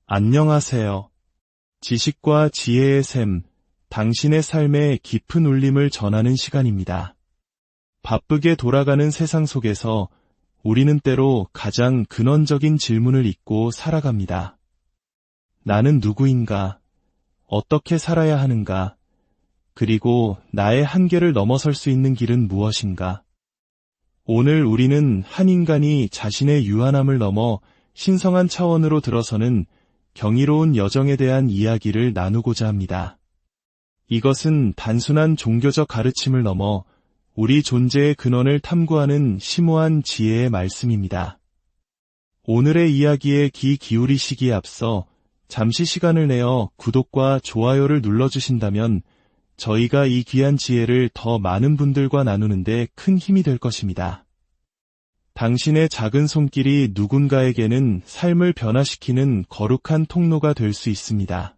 안녕하세요. 지식과 지혜의 샘, 당신의 삶에 깊은 울림을 전하는 시간입니다. 바쁘게 돌아가는 세상 속에서 우리는 때로 가장 근원적인 질문을 잊고 살아갑니다. 나는 누구인가? 어떻게 살아야 하는가? 그리고 나의 한계를 넘어설 수 있는 길은 무엇인가? 오늘 우리는 한 인간이 자신의 유한함을 넘어 신성한 차원으로 들어서는 경이로운 여정에 대한 이야기를 나누고자 합니다. 이것은 단순한 종교적 가르침을 넘어 우리 존재의 근원을 탐구하는 심오한 지혜의 말씀입니다. 오늘의 이야기에 귀 기울이시기에 앞서 잠시 시간을 내어 구독과 좋아요를 눌러주신다면 저희가 이 귀한 지혜를 더 많은 분들과 나누는데 큰 힘이 될 것입니다. 당신의 작은 손길이 누군가에게는 삶을 변화시키는 거룩한 통로가 될 수 있습니다.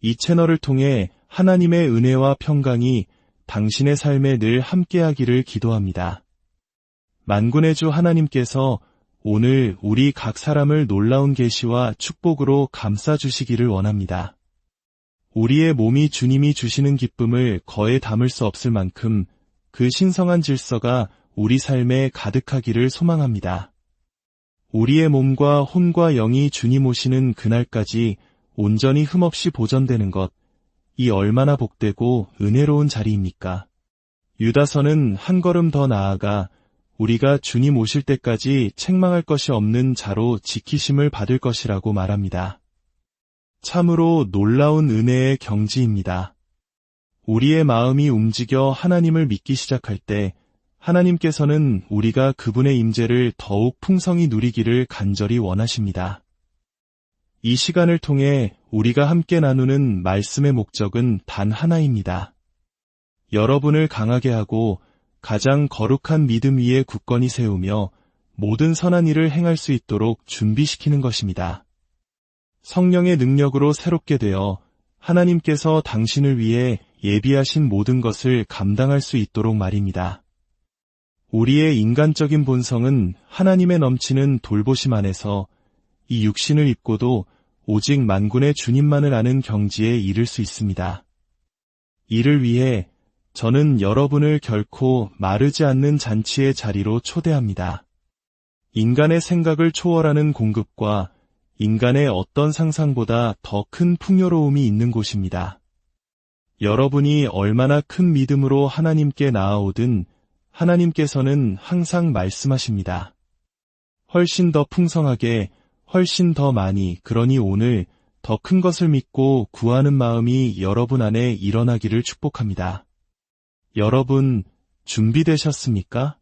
이 채널을 통해 하나님의 은혜와 평강이 당신의 삶에 늘 함께하기를 기도합니다. 만군의 주 하나님께서 오늘 우리 각 사람을 놀라운 계시와 축복으로 감싸주시기를 원합니다. 우리의 몸이 주님이 주시는 기쁨을 거에 담을 수 없을 만큼 그 신성한 질서가 우리 삶에 가득하기를 소망합니다. 우리의 몸과 혼과 영이 주님 오시는 그날까지 온전히 흠없이 보존되는 것, 이 얼마나 복되고 은혜로운 자리입니까? 유다서는 한 걸음 더 나아가 우리가 주님 오실 때까지 책망할 것이 없는 자로 지키심을 받을 것이라고 말합니다. 참으로 놀라운 은혜의 경지입니다. 우리의 마음이 움직여 하나님을 믿기 시작할 때 하나님께서는 우리가 그분의 임재를 더욱 풍성히 누리기를 간절히 원하십니다. 이 시간을 통해 우리가 함께 나누는 말씀의 목적은 단 하나입니다. 여러분을 강하게 하고 가장 거룩한 믿음 위에 굳건히 세우며 모든 선한 일을 행할 수 있도록 준비시키는 것입니다. 성령의 능력으로 새롭게 되어 하나님께서 당신을 위해 예비하신 모든 것을 감당할 수 있도록 말입니다. 우리의 인간적인 본성은 하나님의 넘치는 돌보심 안에서 이 육신을 입고도 오직 만군의 주님만을 아는 경지에 이를 수 있습니다. 이를 위해 저는 여러분을 결코 마르지 않는 잔치의 자리로 초대합니다. 인간의 생각을 초월하는 공급과 인간의 어떤 상상보다 더 큰 풍요로움이 있는 곳입니다. 여러분이 얼마나 큰 믿음으로 하나님께 나아오든 하나님께서는 항상 말씀하십니다. 훨씬 더 풍성하게, 훨씬 더 많이, 그러니 오늘 더 큰 것을 믿고 구하는 마음이 여러분 안에 일어나기를 축복합니다. 여러분, 준비되셨습니까?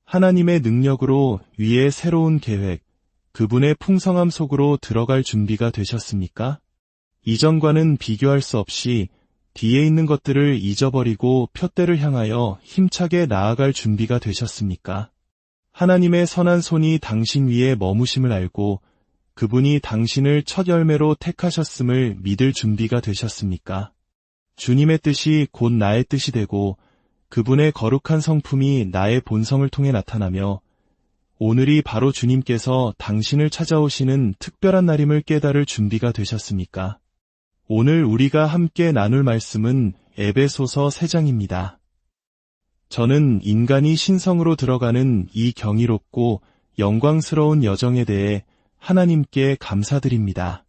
하나님의 능력으로 위에 새로운 계획, 그분의 풍성함 속으로 들어갈 준비가 되셨습니까? 이전과는 비교할 수 없이 뒤에 있는 것들을 잊어버리고 표대를 향하여 힘차게 나아갈 준비가 되셨습니까? 하나님의 선한 손이 당신 위에 머무심을 알고 그분이 당신을 첫 열매로 택하셨음을 믿을 준비가 되셨습니까? 주님의 뜻이 곧 나의 뜻이 되고 그분의 거룩한 성품이 나의 본성을 통해 나타나며 오늘이 바로 주님께서 당신을 찾아오시는 특별한 날임을 깨달을 준비가 되셨습니까? 오늘 우리가 함께 나눌 말씀은 에베소서 3장입니다. 저는 인간이 신성으로 들어가는 이 경이롭고 영광스러운 여정에 대해 하나님께 감사드립니다.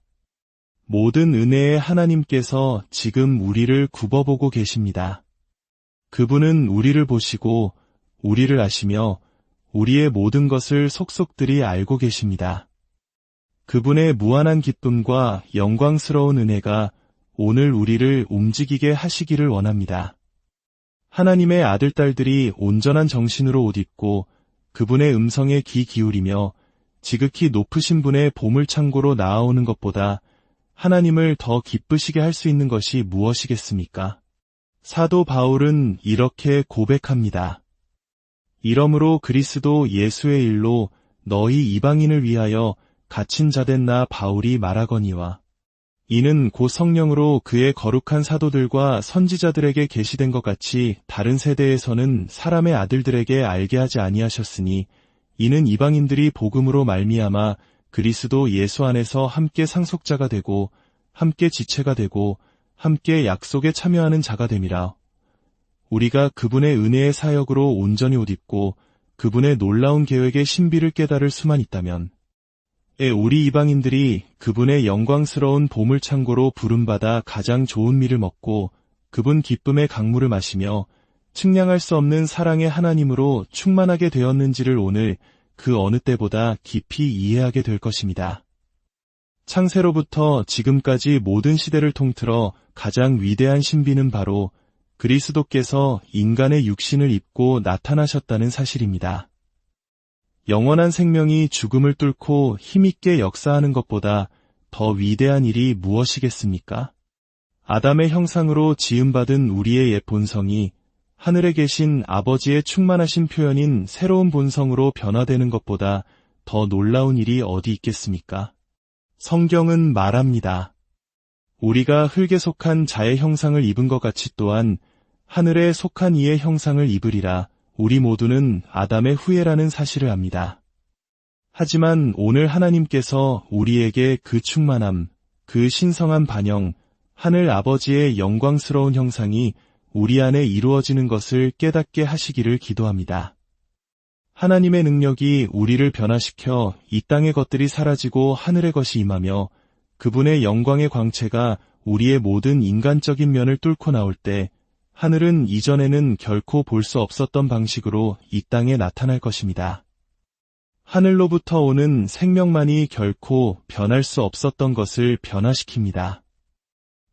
모든 은혜의 하나님께서 지금 우리를 굽어보고 계십니다. 그분은 우리를 보시고 우리를 아시며 우리의 모든 것을 속속들이 알고 계십니다. 그분의 무한한 기쁨과 영광스러운 은혜가 오늘 우리를 움직이게 하시기를 원합니다. 하나님의 아들딸들이 온전한 정신으로 옷 입고 그분의 음성에 귀 기울이며 지극히 높으신 분의 보물창고로 나아오는 것보다 하나님을 더 기쁘시게 할 수 있는 것이 무엇이겠습니까? 사도 바울은 이렇게 고백합니다. 이러므로 그리스도 예수의 일로 너희 이방인을 위하여 갇힌 자된 나 바울이 말하거니와 이는 곧 성령으로 그의 거룩한 사도들과 선지자들에게 계시된 것 같이 다른 세대에서는 사람의 아들들에게 알게 하지 아니하셨으니 이는 이방인들이 복음으로 말미암아 그리스도 예수 안에서 함께 상속자가 되고 함께 지체가 되고 함께 약속에 참여하는 자가 됨이라. 우리가 그분의 은혜의 사역으로 온전히 옷 입고 그분의 놀라운 계획의 신비를 깨달을 수만 있다면, 우리 이방인들이 그분의 영광스러운 보물창고로 부름받아 가장 좋은 밀을 먹고 그분 기쁨의 강물을 마시며 측량할 수 없는 사랑의 하나님으로 충만하게 되었는지를 오늘 그 어느 때보다 깊이 이해하게 될 것입니다. 창세로부터 지금까지 모든 시대를 통틀어 가장 위대한 신비는 바로 그리스도께서 인간의 육신을 입고 나타나셨다는 사실입니다. 영원한 생명이 죽음을 뚫고 힘있게 역사하는 것보다 더 위대한 일이 무엇이겠습니까? 아담의 형상으로 지음받은 우리의 옛 본성이 하늘에 계신 아버지의 충만하신 표현인 새로운 본성으로 변화되는 것보다 더 놀라운 일이 어디 있겠습니까? 성경은 말합니다. 우리가 흙에 속한 자의 형상을 입은 것 같이 또한 하늘에 속한 이의 형상을 입으리라. 우리 모두는 아담의 후예라는 사실을 압니다. 하지만 오늘 하나님께서 우리에게 그 충만함, 그 신성한 반영, 하늘 아버지의 영광스러운 형상이 우리 안에 이루어지는 것을 깨닫게 하시기를 기도합니다. 하나님의 능력이 우리를 변화시켜 이 땅의 것들이 사라지고 하늘의 것이 임하며 그분의 영광의 광채가 우리의 모든 인간적인 면을 뚫고 나올 때 하늘은 이전에는 결코 볼 수 없었던 방식으로 이 땅에 나타날 것입니다. 하늘로부터 오는 생명만이 결코 변할 수 없었던 것을 변화시킵니다.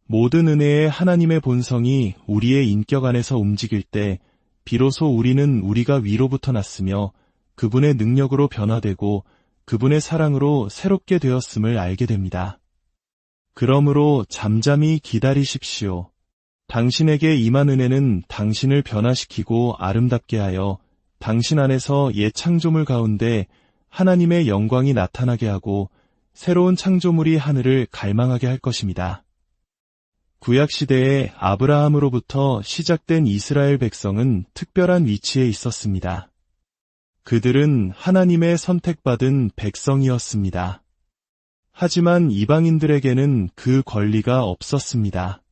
모든 은혜의 하나님의 본성이 우리의 인격 안에서 움직일 때 비로소 우리는 우리가 위로부터 났으며 그분의 능력으로 변화되고 그분의 사랑으로 새롭게 되었음을 알게 됩니다. 그러므로 잠잠히 기다리십시오. 당신에게 임한 은혜는 당신을 변화시키고 아름답게 하여 당신 안에서 옛 창조물 가운데 하나님의 영광이 나타나게 하고 새로운 창조물이 하늘을 갈망하게 할 것입니다. 구약시대에 아브라함으로부터 시작된 이스라엘 백성은 특별한 위치에 있었습니다. 그들은 하나님의 선택받은 백성이었습니다. 하지만 이방인들에게는 그 권리가 없었습니다.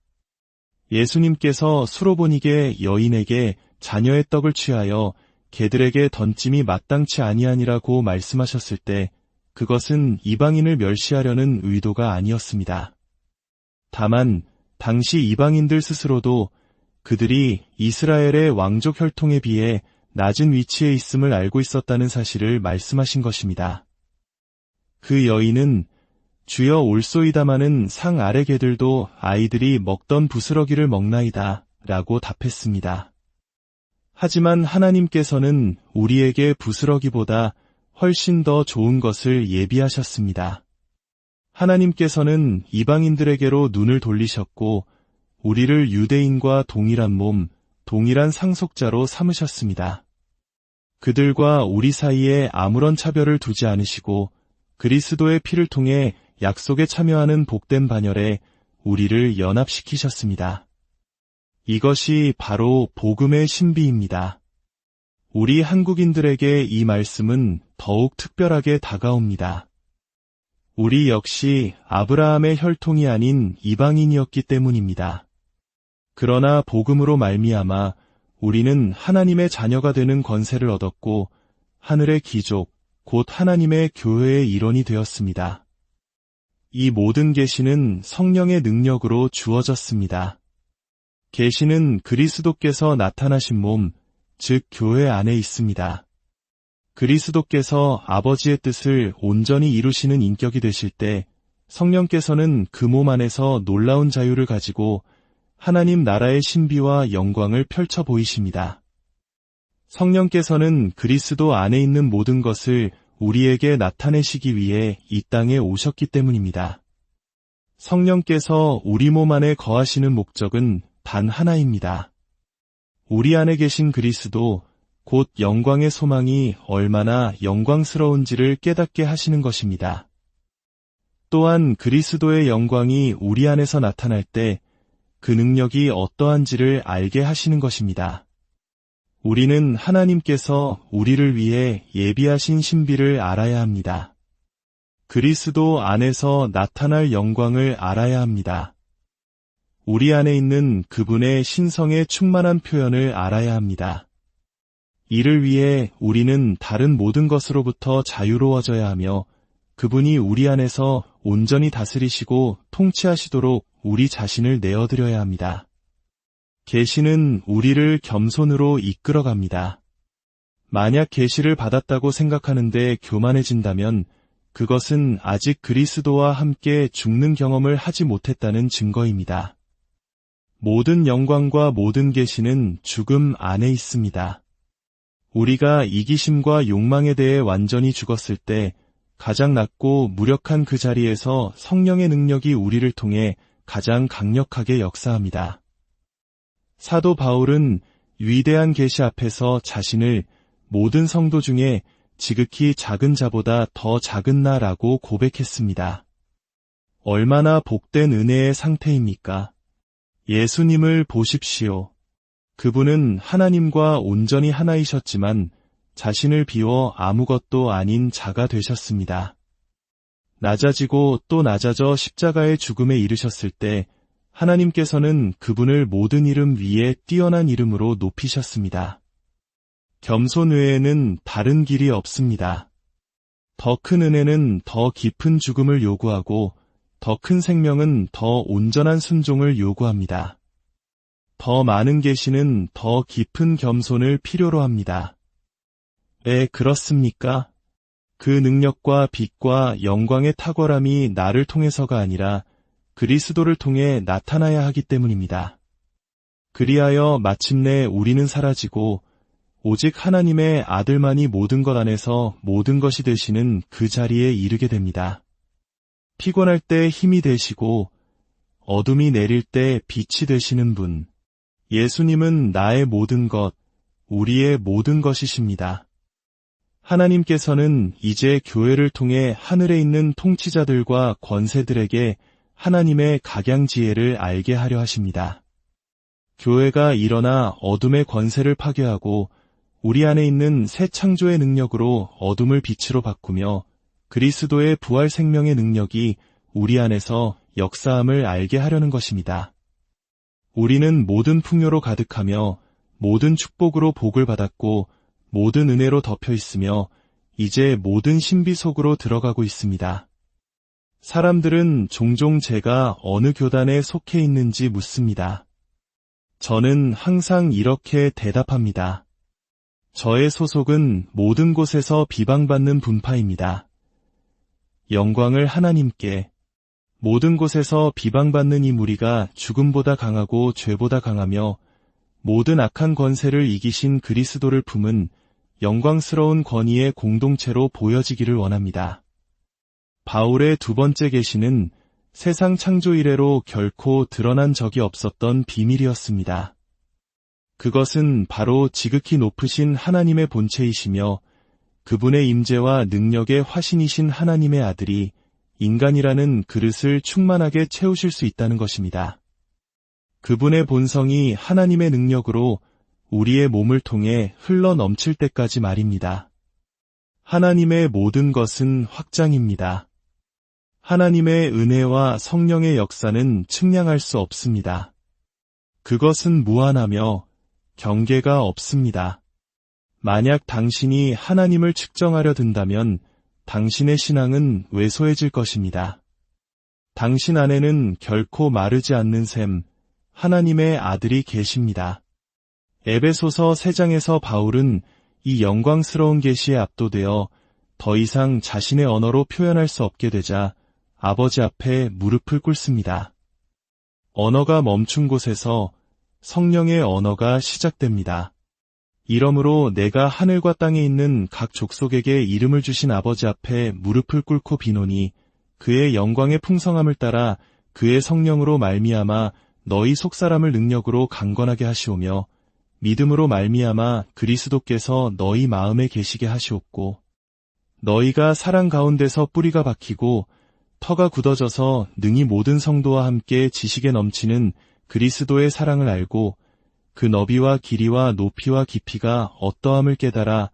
예수님께서 수로보니게 여인에게 자녀의 떡을 취하여 개들에게 던짐이 마땅치 아니하니라고 말씀하셨을 때 그것은 이방인을 멸시하려는 의도가 아니었습니다. 다만 당시 이방인들 스스로도 그들이 이스라엘의 왕족 혈통에 비해 낮은 위치에 있음을 알고 있었다는 사실을 말씀하신 것입니다. 그 여인은 주여 올소이다마는 상 아래 개들도 아이들이 먹던 부스러기를 먹나이다 라고 답했습니다. 하지만 하나님께서는 우리에게 부스러기보다 훨씬 더 좋은 것을 예비하셨습니다. 하나님께서는 이방인들에게로 눈을 돌리셨고 우리를 유대인과 동일한 몸, 동일한 상속자로 삼으셨습니다. 그들과 우리 사이에 아무런 차별을 두지 않으시고 그리스도의 피를 통해 약속에 참여하는 복된 반열에 우리를 연합시키셨습니다. 이것이 바로 복음의 신비입니다. 우리 한국인들에게 이 말씀은 더욱 특별하게 다가옵니다. 우리 역시 아브라함의 혈통이 아닌 이방인이었기 때문입니다. 그러나 복음으로 말미암아 우리는 하나님의 자녀가 되는 권세를 얻었고 하늘의 귀족, 곧 하나님의 교회의 일원이 되었습니다. 이 모든 계시는 성령의 능력으로 주어졌습니다. 계시는 그리스도께서 나타나신 몸, 즉 교회 안에 있습니다. 그리스도께서 아버지의 뜻을 온전히 이루시는 인격이 되실 때 성령께서는 그 몸 안에서 놀라운 자유를 가지고 하나님 나라의 신비와 영광을 펼쳐 보이십니다. 성령께서는 그리스도 안에 있는 모든 것을 우리에게 나타내시기 위해 이 땅에 오셨기 때문입니다. 성령께서 우리 몸 안에 거하시는 목적은 단 하나입니다. 우리 안에 계신 그리스도, 곧 영광의 소망이 얼마나 영광스러운지를 깨닫게 하시는 것입니다. 또한 그리스도의 영광이 우리 안에서 나타날 때 그 능력이 어떠한지를 알게 하시는 것입니다. 우리는 하나님께서 우리를 위해 예비하신 신비를 알아야 합니다. 그리스도 안에서 나타날 영광을 알아야 합니다. 우리 안에 있는 그분의 신성의 충만한 표현을 알아야 합니다. 이를 위해 우리는 다른 모든 것으로부터 자유로워져야 하며 그분이 우리 안에서 온전히 다스리시고 통치하시도록 우리 자신을 내어드려야 합니다. 계시는 우리를 겸손으로 이끌어갑니다. 만약 계시를 받았다고 생각하는데 교만해진다면 그것은 아직 그리스도와 함께 죽는 경험을 하지 못했다는 증거입니다. 모든 영광과 모든 계시는 죽음 안에 있습니다. 우리가 이기심과 욕망에 대해 완전히 죽었을 때 가장 낮고 무력한 그 자리에서 성령의 능력이 우리를 통해 가장 강력하게 역사합니다. 사도 바울은 위대한 계시 앞에서 자신을 모든 성도 중에 지극히 작은 자보다 더 작은 나라고 고백했습니다. 얼마나 복된 은혜의 상태입니까? 예수님을 보십시오. 그분은 하나님과 온전히 하나이셨지만 자신을 비워 아무것도 아닌 자가 되셨습니다. 낮아지고 또 낮아져 십자가의 죽음에 이르셨을 때 하나님께서는 그분을 모든 이름 위에 뛰어난 이름으로 높이셨습니다. 겸손 외에는 다른 길이 없습니다. 더 큰 은혜는 더 깊은 죽음을 요구하고 더 큰 생명은 더 온전한 순종을 요구합니다. 더 많은 계시는 더 깊은 겸손을 필요로 합니다. 왜 그렇습니까? 그 능력과 빛과 영광의 탁월함이 나를 통해서가 아니라 그리스도를 통해 나타나야 하기 때문입니다. 그리하여 마침내 우리는 사라지고 오직 하나님의 아들만이 모든 것 안에서 모든 것이 되시는 그 자리에 이르게 됩니다. 피곤할 때 힘이 되시고 어둠이 내릴 때 빛이 되시는 분. 예수님은 나의 모든 것, 우리의 모든 것이십니다. 하나님께서는 이제 교회를 통해 하늘에 있는 통치자들과 권세들에게 하나님의 각양지혜를 알게 하려 하십니다. 교회가 일어나 어둠의 권세를 파괴하고 우리 안에 있는 새 창조의 능력으로 어둠을 빛으로 바꾸며 그리스도의 부활 생명의 능력이 우리 안에서 역사함을 알게 하려는 것입니다. 우리는 모든 풍요로 가득하며 모든 축복으로 복을 받았고 모든 은혜로 덮여 있으며 이제 모든 신비 속으로 들어가고 있습니다. 사람들은 종종 제가 어느 교단에 속해 있는지 묻습니다. 저는 항상 이렇게 대답합니다. 저의 소속은 모든 곳에서 비방받는 분파입니다. 영광을 하나님께. 모든 곳에서 비방받는 이 무리가 죽음보다 강하고 죄보다 강하며 모든 악한 권세를 이기신 그리스도를 품은 영광스러운 권위의 공동체로 보여지기를 원합니다. 바울의 두 번째 계시는 세상 창조 이래로 결코 드러난 적이 없었던 비밀이었습니다. 그것은 바로 지극히 높으신 하나님의 본체이시며 그분의 임재와 능력의 화신이신 하나님의 아들이 인간이라는 그릇을 충만하게 채우실 수 있다는 것입니다. 그분의 본성이 하나님의 능력으로 우리의 몸을 통해 흘러 넘칠 때까지 말입니다. 하나님의 모든 것은 확장입니다. 하나님의 은혜와 성령의 역사는 측량할 수 없습니다. 그것은 무한하며 경계가 없습니다. 만약 당신이 하나님을 측정하려 든다면 당신의 신앙은 왜소해질 것입니다. 당신 안에는 결코 마르지 않는 샘, 하나님의 아들이 계십니다. 에베소서 3장에서 바울은 이 영광스러운 계시에 압도되어 더 이상 자신의 언어로 표현할 수 없게 되자 아버지 앞에 무릎을 꿇습니다. 언어가 멈춘 곳에서 성령의 언어가 시작됩니다. 이러므로 내가 하늘과 땅에 있는 각 족속에게 이름을 주신 아버지 앞에 무릎을 꿇고 비노니 그의 영광의 풍성함을 따라 그의 성령으로 말미암아 너희 속사람을 능력으로 강건하게 하시오며 믿음으로 말미암아 그리스도께서 너희 마음에 계시게 하시옵고 너희가 사랑 가운데서 뿌리가 박히고 터가 굳어져서 능히 모든 성도와 함께 지식에 넘치는 그리스도의 사랑을 알고 그 너비와 길이와 높이와 깊이가 어떠함을 깨달아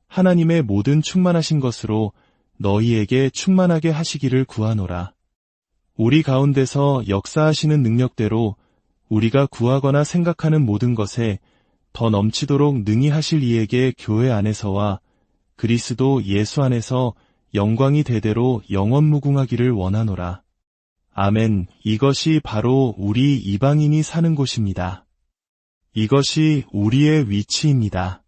하나님의 모든 충만하신 것으로 너희에게 충만하게 하시기를 구하노라. 우리 가운데서 역사하시는 능력대로 우리가 구하거나 생각하는 모든 것에 더 넘치도록 능히 하실 이에게 교회 안에서와 그리스도 예수 안에서 영광이 대대로 영원무궁하기를 원하노라. 아멘. 이것이 바로 우리 이방인이 사는 곳입니다. 이것이 우리의 위치입니다.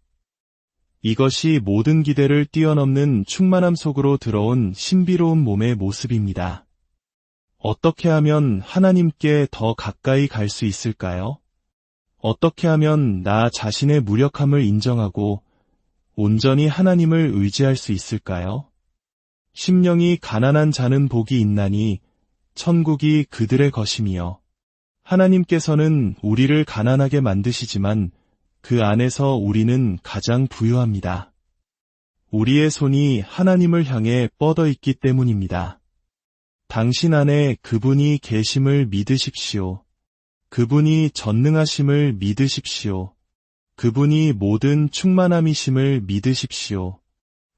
이것이 모든 기대를 뛰어넘는 충만함 속으로 들어온 신비로운 몸의 모습입니다. 어떻게 하면 하나님께 더 가까이 갈 수 있을까요? 어떻게 하면 나 자신의 무력함을 인정하고 온전히 하나님을 의지할 수 있을까요? 심령이 가난한 자는 복이 있나니 천국이 그들의 것임이요. 하나님께서는 우리를 가난하게 만드시지만 그 안에서 우리는 가장 부유합니다. 우리의 손이 하나님을 향해 뻗어 있기 때문입니다. 당신 안에 그분이 계심을 믿으십시오. 그분이 전능하심을 믿으십시오. 그분이 모든 충만함이심을 믿으십시오.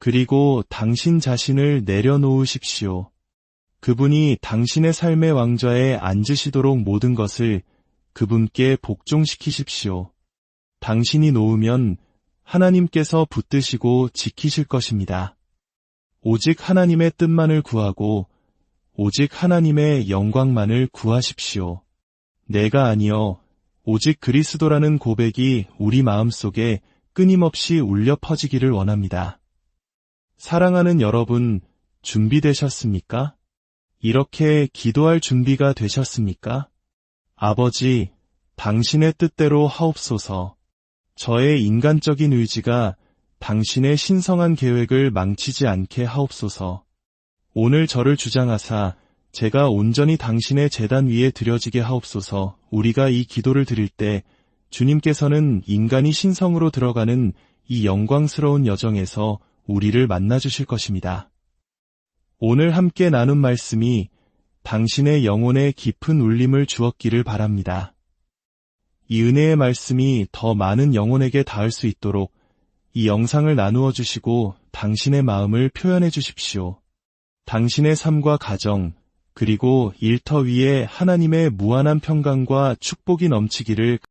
그리고 당신 자신을 내려놓으십시오. 그분이 당신의 삶의 왕좌에 앉으시도록 모든 것을 그분께 복종시키십시오. 당신이 놓으면 하나님께서 붙드시고 지키실 것입니다. 오직 하나님의 뜻만을 구하고 오직 하나님의 영광만을 구하십시오. 내가 아니여 오직 그리스도라는 고백이 우리 마음속에 끊임없이 울려 퍼지기를 원합니다. 사랑하는 여러분, 준비되셨습니까? 이렇게 기도할 준비가 되셨습니까? 아버지, 당신의 뜻대로 하옵소서. 저의 인간적인 의지가 당신의 신성한 계획을 망치지 않게 하옵소서. 오늘 저를 주장하사 제가 온전히 당신의 제단 위에 드려지게 하옵소서. 우리가 이 기도를 드릴 때 주님께서는 인간이 신성으로 들어가는 이 영광스러운 여정에서 우리를 만나주실 것입니다. 오늘 함께 나눈 말씀이 당신의 영혼에 깊은 울림을 주었기를 바랍니다. 이 은혜의 말씀이 더 많은 영혼에게 닿을 수 있도록 이 영상을 나누어 주시고 당신의 마음을 표현해 주십시오. 당신의 삶과 가정, 그리고 일터 위에 하나님의 무한한 평강과 축복이 넘치기를